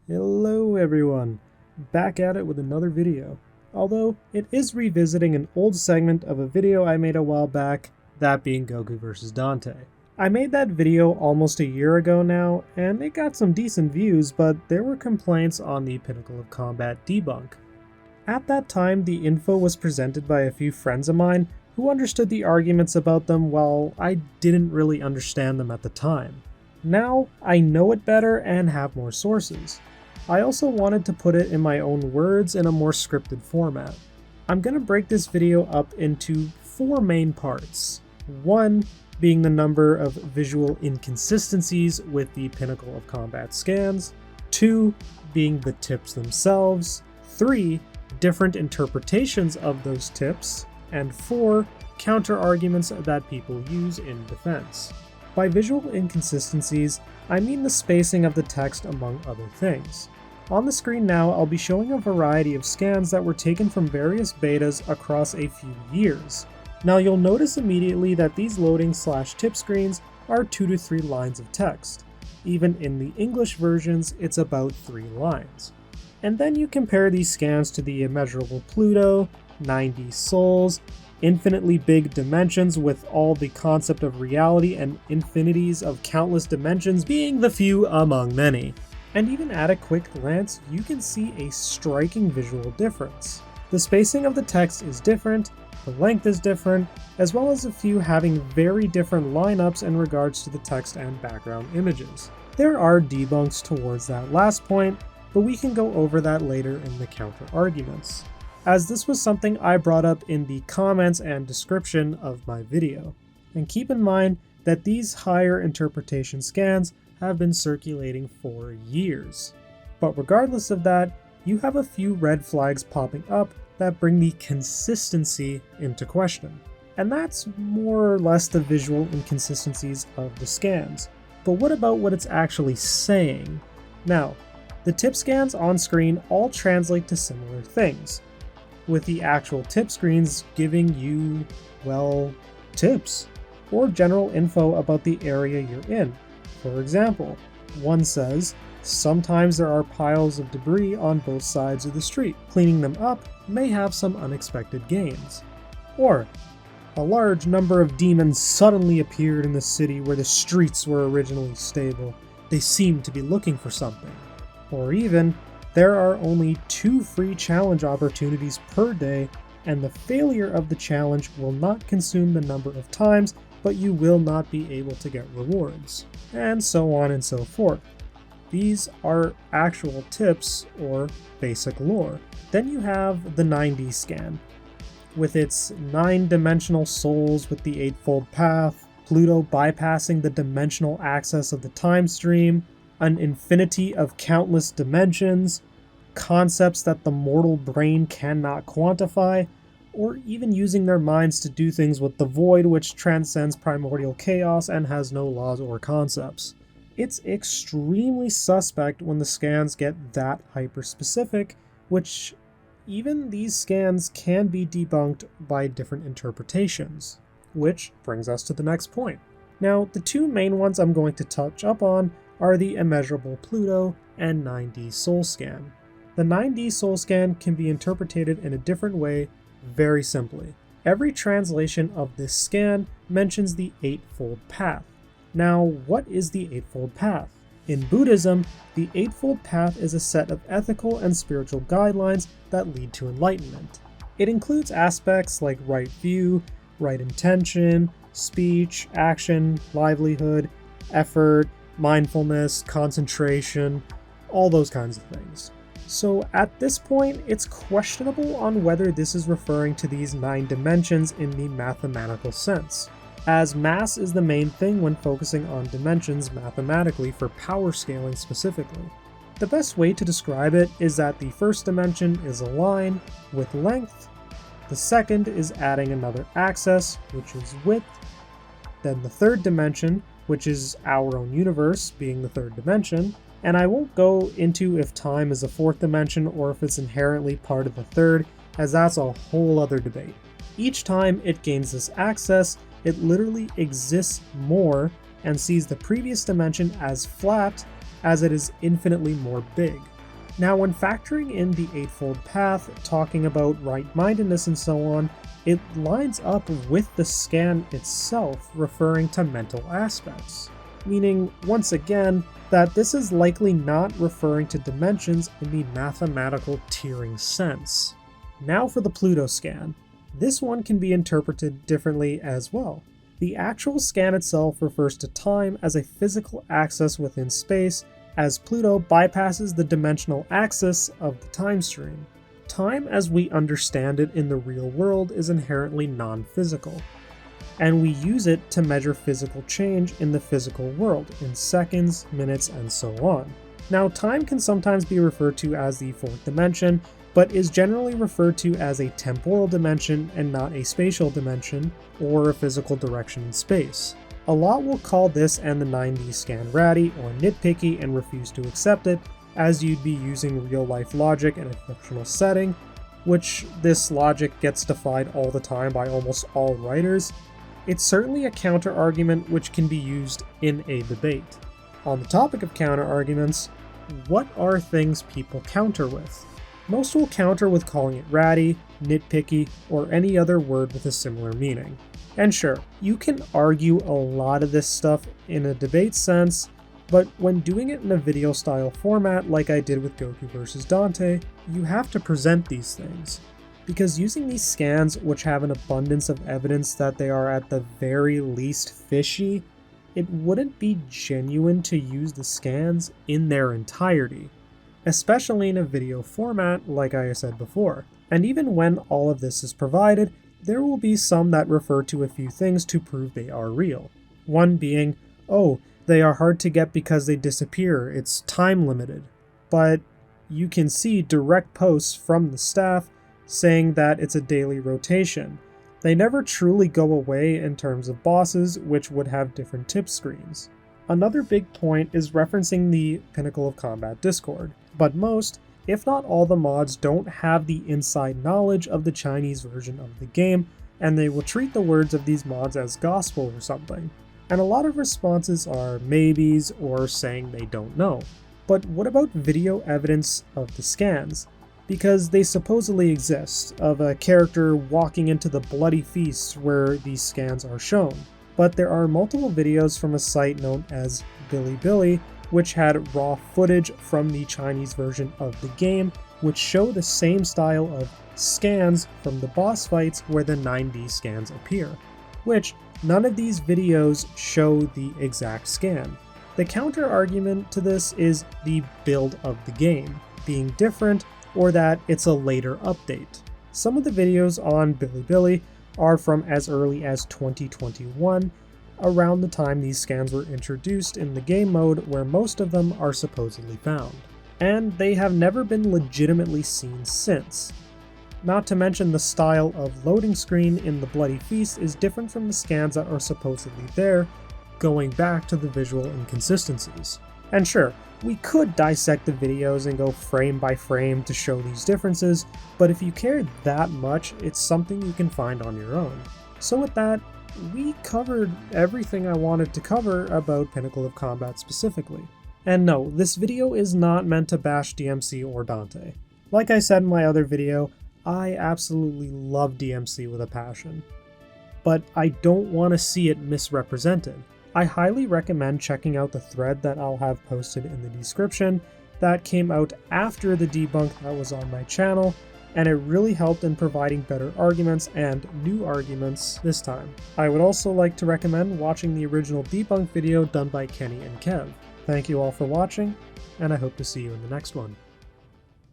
Hello everyone, back at it with another video. Although, it is revisiting an old segment of a video I made a while back, that being Goku vs. Dante. I made that video almost a year ago now, and it got some decent views, but there were complaints on the Pinnacle of Combat debunk. At that time, the info was presented by a few friends of mine who understood the arguments about them while I didn't really understand them at the time. Now, I know it better and have more sources. I also wanted to put it in my own words in a more scripted format. I'm going to break this video up into 4 main parts. 1 being the number of visual inconsistencies with the Pinnacle of Combat scans, 2 being the tips themselves, 3 different interpretations of those tips, and 4 counter-arguments that people use in defense. By visual inconsistencies, I mean the spacing of the text among other things. On the screen now, I'll be showing a variety of scans that were taken from various betas across a few years. Now you'll notice immediately that these loading/tip screens are 2 to 3 lines of text. Even in the English versions, it's about 3 lines. And then you compare these scans to the immeasurable Pluto, 90 souls, infinitely big dimensions with all the concept of reality and infinities of countless dimensions being the few among many. And even at a quick glance, you can see a striking visual difference. The spacing of the text is different, the length is different, as well as a few having very different lineups in regards to the text and background images. There are debunks towards that last point, but we can go over that later in the counter arguments, as this was something I brought up in the comments and description of my video. And keep in mind that these higher interpretation scans have been circulating for years. But regardless of that, you have a few red flags popping up that bring the consistency into question. And that's more or less the visual inconsistencies of the scans. But what about what it's actually saying? Now, the tip scans on screen all translate to similar things, with the actual tip screens giving you, well, tips, or general info about the area you're in. For example, one says, sometimes there are piles of debris on both sides of the street. Cleaning them up may have some unexpected gains. Or, a large number of demons suddenly appeared in the city where the streets were originally stable. They seem to be looking for something. Or even, there are only 2 free challenge opportunities per day, and the failure of the challenge will not consume the number of times, but you will not be able to get rewards. And so on and so forth. These are actual tips or basic lore. Then you have the 9D scan, with its 9-dimensional souls with the 8-fold path, Pluto bypassing the dimensional axis of the time stream, an infinity of countless dimensions, concepts that the mortal brain cannot quantify, or even using their minds to do things with the void, which transcends primordial chaos and has no laws or concepts. It's extremely suspect when the scans get that hyper-specific, which even these scans can be debunked by different interpretations. Which brings us to the next point. Now, the 2 main ones I'm going to touch up on are the immeasurable Pluto and 9D soul scan. The 9D soul scan can be interpreted in a different way very simply. Every translation of this scan mentions the 8-fold path. Now, what is the 8-fold path? In Buddhism, the 8-fold path is a set of ethical and spiritual guidelines that lead to enlightenment. It includes aspects like right view, right intention, speech, action, livelihood, effort, mindfulness, concentration, all those kinds of things. So at this point, it's questionable on whether this is referring to these 9 dimensions in the mathematical sense, as mass is the main thing when focusing on dimensions mathematically for power scaling specifically. The best way to describe it is that the first dimension is a line with length, the second is adding another axis, which is width, then the third dimension, which is our own universe being the third dimension, and I won't go into if time is a 4th dimension or if it's inherently part of the 3rd, as that's a whole other debate. Each time it gains this access, it literally exists more and sees the previous dimension as flat as it is infinitely more big. Now, when factoring in the Eightfold Path, talking about right-mindedness and so on, it lines up with the scan itself referring to mental aspects, meaning, once again, that this is likely not referring to dimensions in the mathematical tiering sense. Now for the Pluto scan. This one can be interpreted differently as well. The actual scan itself refers to time as a physical axis within space, as Pluto bypasses the dimensional axis of the time stream. Time as we understand it in the real world is inherently non-physical, and we use it to measure physical change in the physical world in seconds, minutes, and so on. Now, time can sometimes be referred to as the fourth dimension, but is generally referred to as a temporal dimension and not a spatial dimension, or a physical direction in space. A lot will call this and the 9D scan ratty or nitpicky and refuse to accept it, as you'd be using real-life logic in a fictional setting, which this logic gets defied all the time by almost all writers. It's certainly a counter-argument which can be used in a debate. On the topic of counter-arguments, what are things people counter with? Most will counter with calling it ratty, nitpicky, or any other word with a similar meaning. And sure, you can argue a lot of this stuff in a debate sense, but when doing it in a video style format like I did with Goku vs. Dante, you have to present these things. Because using these scans, which have an abundance of evidence that they are at the very least fishy, it wouldn't be genuine to use the scans in their entirety, especially in a video format like I said before. And even when all of this is provided, there will be some that refer to a few things to prove they are real. One being, oh, they are hard to get because they disappear, it's time limited. But you can see direct posts from the staff saying that it's a daily rotation. They never truly go away in terms of bosses, which would have different tip screens. Another big point is referencing the Pinnacle of Combat Discord, but most, if not all the mods don't have the inside knowledge of the Chinese version of the game, and they will treat the words of these mods as gospel or something. And a lot of responses are maybes or saying they don't know. But what about video evidence of the scans? Because they supposedly exist, of a character walking into the bloody feast where these scans are shown. But there are multiple videos from a site known as Bilibili, which had raw footage from the Chinese version of the game, which show the same style of scans from the boss fights where the 9D scans appear, which none of these videos show the exact scan. The counter argument to this is the build of the game being different, or that it's a later update. Some of the videos on Bilibili are from as early as 2021, around the time these scans were introduced in the game mode where most of them are supposedly found. And they have never been legitimately seen since. Not to mention the style of loading screen in the Bloody Feast is different from the scans that are supposedly there, going back to the visual inconsistencies. And sure, we could dissect the videos and go frame by frame to show these differences, but if you care that much, it's something you can find on your own. So with that, we covered everything I wanted to cover about Pinnacle of Combat specifically. And no, this video is not meant to bash DMC or Dante. Like I said in my other video, I absolutely love DMC with a passion. But I don't want to see it misrepresented. I highly recommend checking out the thread that I'll have posted in the description that came out after the debunk that was on my channel, and it really helped in providing better arguments and new arguments this time. I would also like to recommend watching the original debunk video done by Kenny and Kev. Thank you all for watching, and I hope to see you in the next one.